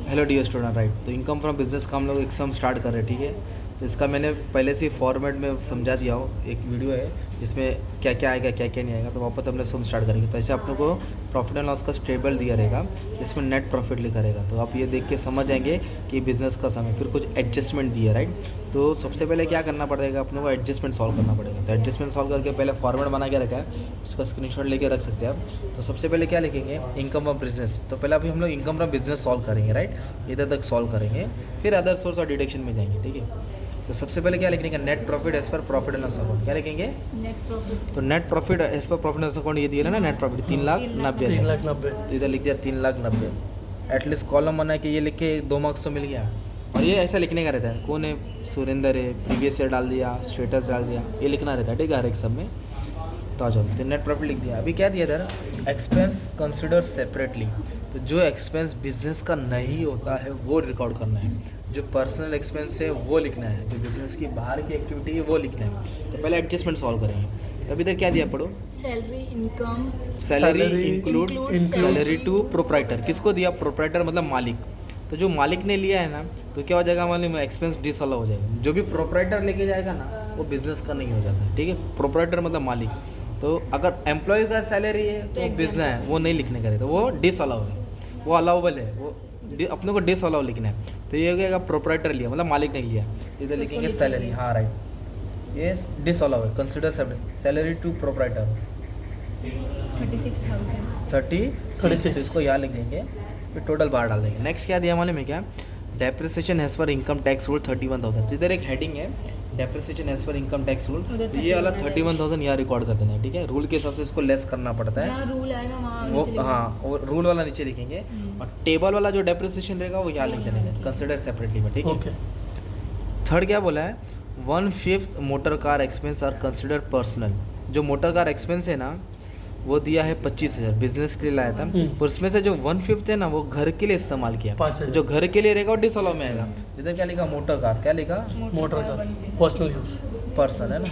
Hello dear student, right. तो income from business का हम लोग एक सम स्टार्ट कर रहे हैं, ठीक है। तो इसका मैंने पहले से फॉर्मेट में समझा दिया हो, एक वीडियो है जिसमें क्या क्या आएगा क्या क्या नहीं आएगा। तो वापस हमने सम स्टार्ट करेंगे। तो ऐसे आप लोग को प्रॉफिट एंड लॉस का टेबल दिया रहेगा जिसमें नेट प्रॉफिट लिखा रहेगा। तो आप ये देख के समझ जाएंगे कि बिज़नेस का सम है। फिर कुछ एडजस्टमेंट दिया, राइट। तो सबसे पहले क्या करना पड़ेगा, अपने को एडजस्टमेंट सॉल्व करना पड़ेगा। तो एडजस्टमेंट सॉल्व करके पहले फॉर्मेट बना के रखा है, इसका स्क्रीनशॉट लेके रख सकते हैं आप। तो सबसे पहले क्या लिखेंगे, इनकम फ्रॉम बिजनेस। तो पहले अभी हम लोग इनकम फ्रॉम बिजनेस सॉल्व करेंगे, राइट। इधर तक सॉल्व करेंगे, फिर अदर सोर्स और डिडक्शन में जाएंगे, ठीक है। तो सबसे पहले क्या लिखेंगे, net profit as per profit and loss account. क्या लिखेंगे, नेट प्रॉफिट। तो net profit as per profit and loss account ये दिया ना, नेट प्रॉफिट 3,90,000। 3,90,000। तो इधर लिख दिया 3,90,000। एटलीस्ट कॉलम बना के ये लिख के 2 मार्क्स तो मिल गया। और ये ऐसा लिखने का रहता है, कौन है, सुरेंद्र है, प्रीवियस ईयर डाल दिया, स्टेटस डाल दिया, ये लिखना रहता है, ठीक है, हर एक सब में। तो आ जाओ, तो नेट प्रॉफिट लिख दिया। अभी क्या दिया इधर, एक्सपेंस कंसिडर सेपरेटली। तो जो एक्सपेंस बिजनेस का नहीं होता है वो रिकॉर्ड करना है, जो पर्सनल एक्सपेंस है वो लिखना है, जो बिजनेस की बाहर की एक्टिविटी है वो लिखना है। तो पहले एडजस्टमेंट सॉल्व करेंगे। तब इधर क्या दिया, पढ़ो। Salary income. Salary include include salary to proprietor. किसको दिया, प्रोप्राइटर मतलब मालिक। तो जो मालिक ने लिया है ना, तो क्या हो जाएगा, मालूम है, एक्सपेंस डिसअलाउ हो जाएगा। जो भी प्रोप्राइटर लेके जाएगा ना वो बिजनेस का नहीं हो जाता, ठीक है। प्रोप्राइटर मतलब मालिक। तो अगर एम्प्लॉय का सैलरी है तो बिजनेस है, वो नहीं लिखने का रहता, वो डिसअलाउ है, वो अलाउबल है, वो अपने को डिसअलाउ लिखना है। तो ये हो गया, प्रोप्राइटर लिया मतलब मालिक ने लिया, तो इधर लिखेंगे सैलरी। हाँ राइट, ये डिसअलाउ है, कंसिडर सैलरी टू प्रोप्राइटर 36,000। 36। इसको यहाँ लिख देंगे, फिर टोटल बाहर डाल देंगे। नेक्स्ट क्या दिया मालूम है क्या, depreciation as per income tax rule 31,000। तो इधर एक हेडिंग है, depreciation as per income tax rule. तो ये वाला 31,000 यहाँ रिकॉर्ड कर देना है, ठीक है। रूल के हिसाब से इसको लेस करना पड़ता है, जहाँ रूल आएगा वहाँ वो नीचे हाँ, और रूल वाला नीचे लिखेंगे। और टेबल वाला जो डेप्रिसिएशन रहेगा वो यहाँ लिख देना है, कंसिडर सेपरेटली में, ठीक है। ओके। थर्ड क्या बोला है, 1/5 motor car expense are consider personal. जो मोटर कार एक्सपेंस है ना वो दिया है 25,000, बिजनेस के लिए लाया था। और उसमें से जो 1/5 है ना वो घर के लिए इस्तेमाल किया। 5,000। जो घर के लिए रहेगा वो डिसअलाउ में आएगा। इधर क्या लिखा, मोटर कार, क्या लिखा, मोटर का पर्सनल यूज पर्सन है ना।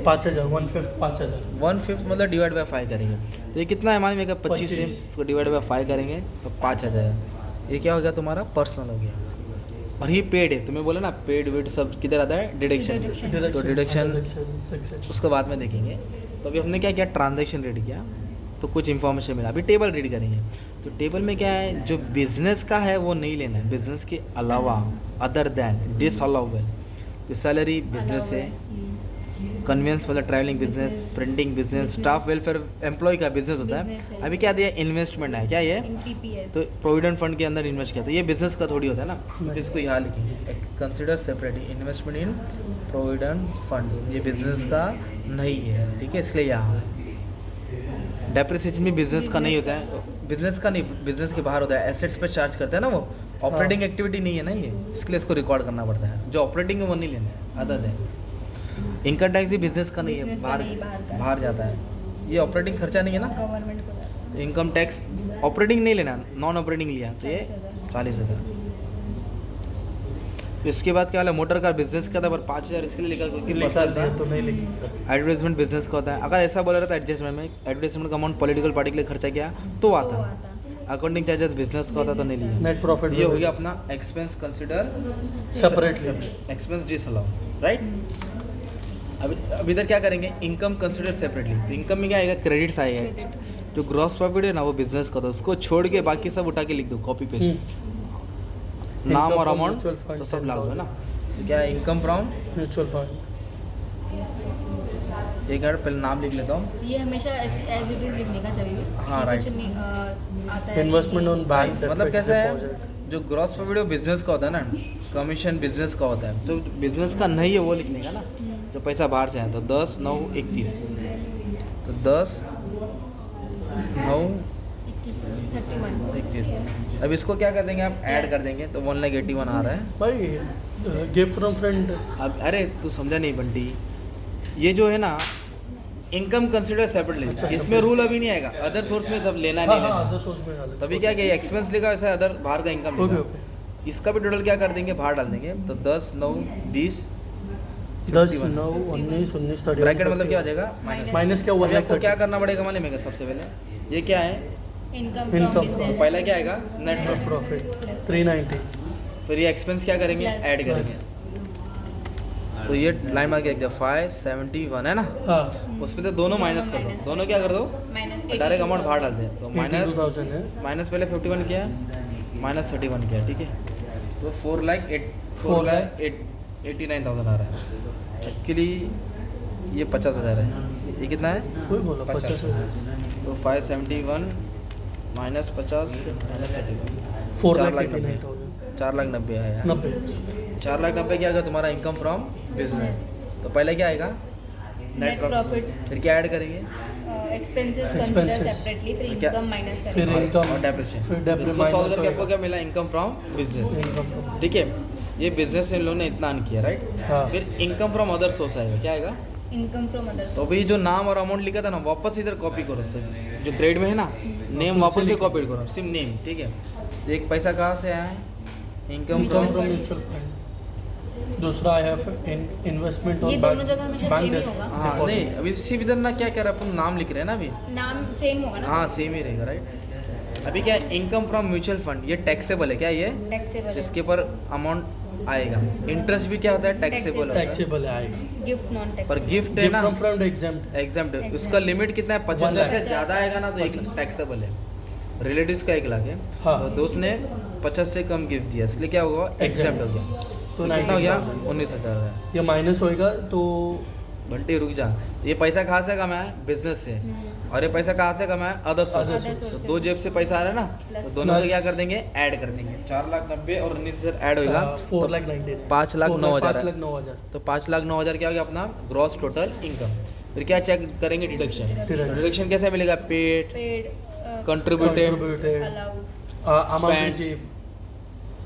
5,000, 1/5 5,000। 1/5 मतलब डिवाइड बाय 5 करेंगे। तो ये कितना है मालूम है, 25 से 25। इसको डिवाइड बाय 5 करेंगे तो 5,000। ये क्या हो गया तुम्हारा, पर्सनल हो गया। और ये पेड है, तुम्हें बोला ना पेड वेड सब किधर आता है, डिडक्शन। तो डिडक्शन उसके बाद में देखेंगे। तो अभी हमने क्या किया, ट्रांजैक्शन रीड किया तो कुछ इन्फॉर्मेशन मिला। अभी टेबल रीड करेंगे। तो टेबल में क्या है, जो बिजनेस का है वो नहीं लेना है, बिजनेस के अलावा अदर दैन डिसअलाउबल। तो सैलरी बिजनेस है, कन्वेंस मतलब travelling business, printing business, staff welfare employ का बिजनेस होता Business है। है। अभी क्या दिया, इन्वेस्टमेंट है, क्या ये, PPF। तो प्रोविडेंट फंड के अंदर इन्वेस्ट किया। तो ये बिजनेस का थोड़ी होता है ना, तो इसको यहाँ लिखेंगे, कंसिडर सेपरेटली इन्वेस्टमेंट इन प्रोविडेंट फंड, ये बिजनेस का नहीं है, ठीक है, इसलिए यहाँ डेप्रिसिएशन भी बिजनेस का नहीं होता है, बिजनेस का नहीं, बिजनेस के बाहर होता है। एसेट्स पे चार्ज करते हैं ना वो, ऑपरेटिंग एक्टिविटी नहीं है ना ये, इसके लिए इसको रिकॉर्ड करना पड़ता है। जो ऑपरेटिंग है वो नहीं लेना है, अदर है। इनकम टैक्स भी बिजनेस का नहीं है, Business का बाहर नहीं, बाहर का। बाहर जाता है। ये ऑपरेटिंग खर्चा नहीं है ना, गवर्नमेंट को जाता है। इनकम टैक्स ऑपरेटिंग नहीं लेना, नॉन ऑपरेटिंग लिया तो ये 40,000। 40,000। इसके बाद क्या वाला, मोटर कार बिजनेस का था पर 5,000 इसके लिए लिखा क्योंकि लिखा पर्सनल दिया था। तो नहीं लिखा। एडवर्टाइजमेंट बिजनेस का होता है। अगर ऐसा बोला रहता है एडजस्टमेंट में, एडवर्टाइजमेंट का अमाउंट पॉलिटिकल पार्टी के लिए खर्चा किया तो तो आता, आता। अकाउंटिंग चार्जेस बिजनेस का होता तो नहीं लिया। नेट प्रॉफिट ये हो गया अपना expense consider separately. Expense disallow, right. अब इधर क्या करेंगे, इनकम कंसिडर सेपरेटली। तो इनकम में क्या आएगा, क्रेडिट्स आएगा। जो ग्रॉस प्रॉफिट है ना वो बिजनेस का था, उसको छोड़ के बाकी सब उठा के लिख दो, कॉपी पेस्ट, नाम और अमाउंट तो सब लागू है ना। तो क्या है, इनकम फ्रॉम म्यूचुअल फंड। एक मिनट पहले नाम लिख लेता हूँ। ये हमेशा एज इट इज लिखने का चाहिए। हाँ, ये right। कुछ नहीं, आता है इन्वेस्टमेंट ऑन बैंक मतलब कैसे है, जो ग्रॉस प्रॉफिट वो बिजनेस का होता है ना, कमीशन बिजनेस का होता है। तो बिजनेस का नहीं है वो लिखने का ना, जो पैसा बाहर से आया। तो 10, 9, 31। तो 10, 9, 31। अब इसको क्या कर देंगे, आप ऐड कर देंगे तो 1,81,000 आ रहा है। भाई गिफ्ट फ्रॉम फ्रेंड। अब अरे तू समझा नहीं बंटी, ये जो है ना इनकम कंसिडर सेपरेटली, अच्छा, इसमें रूल अभी नहीं आएगा, अदर सोर्स में तब लेना हाँ नहीं हाँ, लेना। अदर सोर्स में अलग। तभी क्या किया, एक्सपेंस लिखा वैसे अदर बाहर का इनकम ओके लिखा। ओके। इसका भी टोटल क्या कर देंगे, बाहर डाल देंगे। तो 10, 9, 20, 10, 51। 9, 19, 19, 30। ब्रैकेट मतलब क्या हो जाएगा, माइनस। माइनस क्या अभी हुआ, आपको क्या करना पड़ेगा मालूम है, सबसे पहले ये क्या है, इनकम Income फ्रॉम from- तो बिजनेस पहला क्या आएगा नेट नेट प्रॉफिट, प्रॉफिट 390. फिर ये एक्सपेंस क्या करेंगे Plus. ऐड करेंगे. तो ये लाइन मार के रख दिया 571 है ना, हाँ उसमें तो दोनों माइनस कर दो, minus दोनों क्या कर दो माइनस डायरेक्ट अमाउंट बाहर डालते हैं. तो माइनस 82,000 है. माइनस पहले 51 किया माइनस 31 किया, ठीक है. तो 4,89,000 आ रहा है. एक्चुअली ये 50,000 है, ये कितना है कोई बोला 50. 50,000. तो 571 माइनस 50 माइनस 31 4,89,000. 4,90,000 आया. 90. 4,90,000 क्या आएगा तुम्हारा इनकम फ्रॉम बिजनेस. तो पहले क्या आएगा नेट प्रॉफिट फिर क्या ऐड करेंगे एक्सपेंसेस Expenses. कंसीडर सेपरेटली फिर क्या? इनकम माइनस फिर करेंगे इनकम और डेप्रिसिएशन. फिर डेप्रिसिएशन इसको सॉल्व minus करके आपको होएगा. क्या मिला income from business. Income from- ठीक है, ये बिजनेस इन लोगों ने इतना अर्न किया राइट. हाँ. फिर इनकम फ्रॉम अदर सोर्स आएगा, क्या आएगा. इनकम फ्रॉम अदर तो अभी जो नाम और अमाउंट लिखा था ना वापस इधर कॉपी करो सर, जो क्रेडिट में है ना नेम वापस से कॉपी करो, सिर्फ नेम. ठीक है, तो एक पैसा कहाँ से आया है income income from from mutual fund. दूसरा आया इन्वेस्टमेंट ये ऑन दोनों जगह हमेशा same ही होगा. हाँ नहीं अभी सिर्फ इधर ना क्या कह रहा है अपन नाम लिख रहे हैं ना अभी. नाम सेम होगा ना हाँ सेम ही रहेगा राइट. अभी क्या इनकम फ्रॉम म्यूचुअल फंड ये टैक्सेबल है क्या, ये टैक्सेबल इसके ऊपर अमाउंट आएगा. इंटरेस्ट भी क्या होता है टैक्सेबल होता है, टैक्सेबल आएगा. गिफ्ट नॉन पर टैक्स गिफ्ट है ना फ्रॉम एग्जाम्प्ट. Exam Exempt. उसका लिमिट कितना है 50,000 से 50,000 ज़्यादा आएगा ना तो 1 लाख टैक्सेबल है. रिलेटिव्स का 1 लाख है. हाँ. तो दोस्त ने 50 से कम गिफ्ट दिया इसलिए क्या होगा एग्जाम हो गया. तो तो कितना हो गया 19,000. 19,000 है. ये माइनस होएगा तो बंटी रुक जा. तो ये पैसा कहाँ से कमाया है बिजनेस से, और ये पैसा कहाँ से कमाया अदर Other सोर्स. source तो से. दो जेब से पैसा आ रहा है ना, Plus. तो दोनों को Plus. क्या कर देंगे ऐड कर देंगे. 4,90,000 और 19,000 ऐड होगा 4,90,000. 5,09,000. 5,09,000. तो 5,09,000 क्या हो गया अपना ग्रॉस टोटल इनकम. फिर क्या चेक करेंगे डिडक्शन. Deduction. डिडक्शन कैसे मिलेगा paid paid contributed allowed amount Spent. Receive.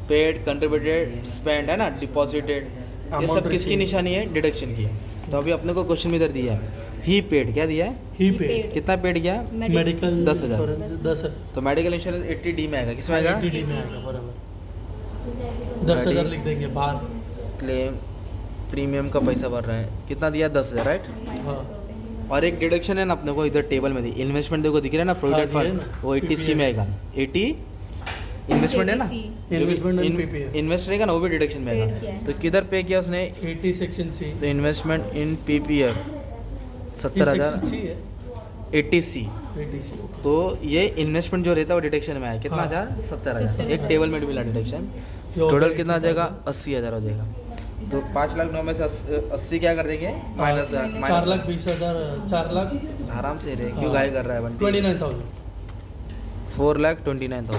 Paid contributed spend है ना डिपॉजिटेड, ये Amount सब किसकी received. निशानी है डिडक्शन की. तो अभी अपने को क्वेश्चन में इधर दिया है ही पेड, क्या दिया है ही He पे paid. कितना पेड किया. मेडिकल 10,000. इंश्योरेंस 10,000. तो मेडिकल इंश्योरेंस 80D में आएगा, किसमें आएगा 80D में आएगा बराबर. 10,000 लिख देंगे बाहर. क्लेम प्रीमियम का पैसा भर रहा है कितना दिया 10,000 राइट. हाँ. और एक डिडक्शन है ना अपने को इधर टेबल में दी इन्वेस्टमेंट देखो दिख रहा है ना प्रोविडेंट हाँ, ये फंड ना, वो 80C PPF. में आएगा. 80 इन्वेस्टमेंट है ना इन्वेस्टमेंट एंड पीपीएफ. इन्वेस्ट रहेगा ना वो भी डिडक्शन में Paid आएगा. किया है. तो किधर पे किया उसने 80 सेक्शन सी. तो इन्वेस्टमेंट इन PPF ये 70,000 सेक्शन सी है. 80C. 80 तो ये इन्वेस्टमेंट जो रहता है वो डिडक्शन में आया कितना हाँ. हज़ार 70,000. 70,000. एक टेबल में भी मिला डिडक्शन. ये हो टोटल गया कितना आ 80,000. जाएगा 80,000 हो जाएगा. तो 5,09,000 में से 80 क्या कर देंगे माइनस 4,20,000 4,29,000. आराम से रहे क्यों हाँ. गाय कर रहा है बंटी. 4,29,000.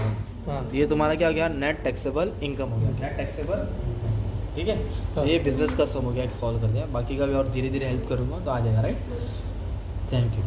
हाँ. तो ये तुम्हारा क्या हो गया नेट टैक्सेबल इनकम हो गया. नेट टैक्सेबल ठीक है. हाँ. ये बिजनेस का सम हो गया, सॉल्व कर दिया. बाकी का भी और धीरे धीरे हेल्प करूँगा तो आ जाएगा राइट. Thank you.